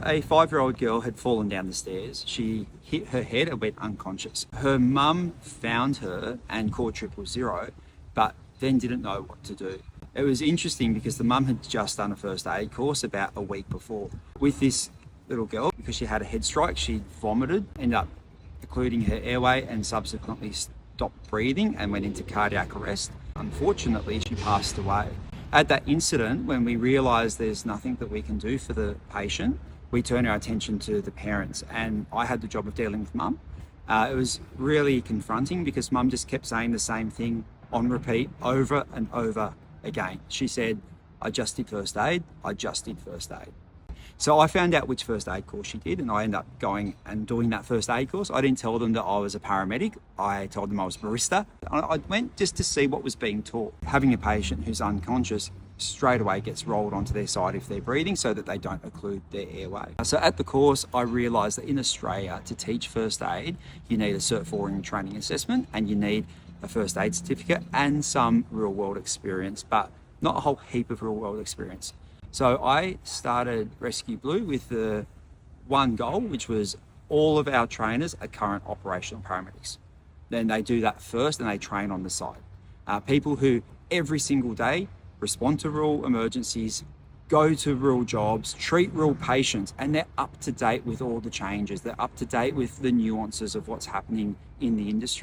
A 5-year-old girl had fallen down the stairs. She hit her head and went unconscious. Her mum found her and called 000, but then didn't know what to do. It was interesting because the mum had just done a first aid course about a week before. With this little girl, because she had a head strike, she vomited, ended up occluding her airway and subsequently stopped breathing and went into cardiac arrest. Unfortunately, she passed away. At that incident, when we realised there's nothing that we can do for the patient, we turned our attention to the parents, and I had the job of dealing with mum. It was really confronting because mum just kept saying the same thing on repeat over and over again. She said, I just did first aid, I just did first aid. So I found out which first aid course she did, and I ended up going and doing that first aid course. I didn't tell them that I was a paramedic. I told them I was a barista. I went just to see what was being taught. Having a patient who's unconscious straight away gets rolled onto their side if they're breathing so that they don't occlude their airway. So at the course, I realised that in Australia, to teach first aid, you need a Cert 4 in training assessment, and you need a first aid certificate and some real world experience, but not a whole heap of real world experience. So I started Rescue Blue with the one goal, which was all of our trainers are current operational paramedics. Then they do that first and they train on the side. People who every single day respond to real emergencies, go to real jobs, treat real patients, and they're up to date with all the changes. They're up to date with the nuances of what's happening in the industry.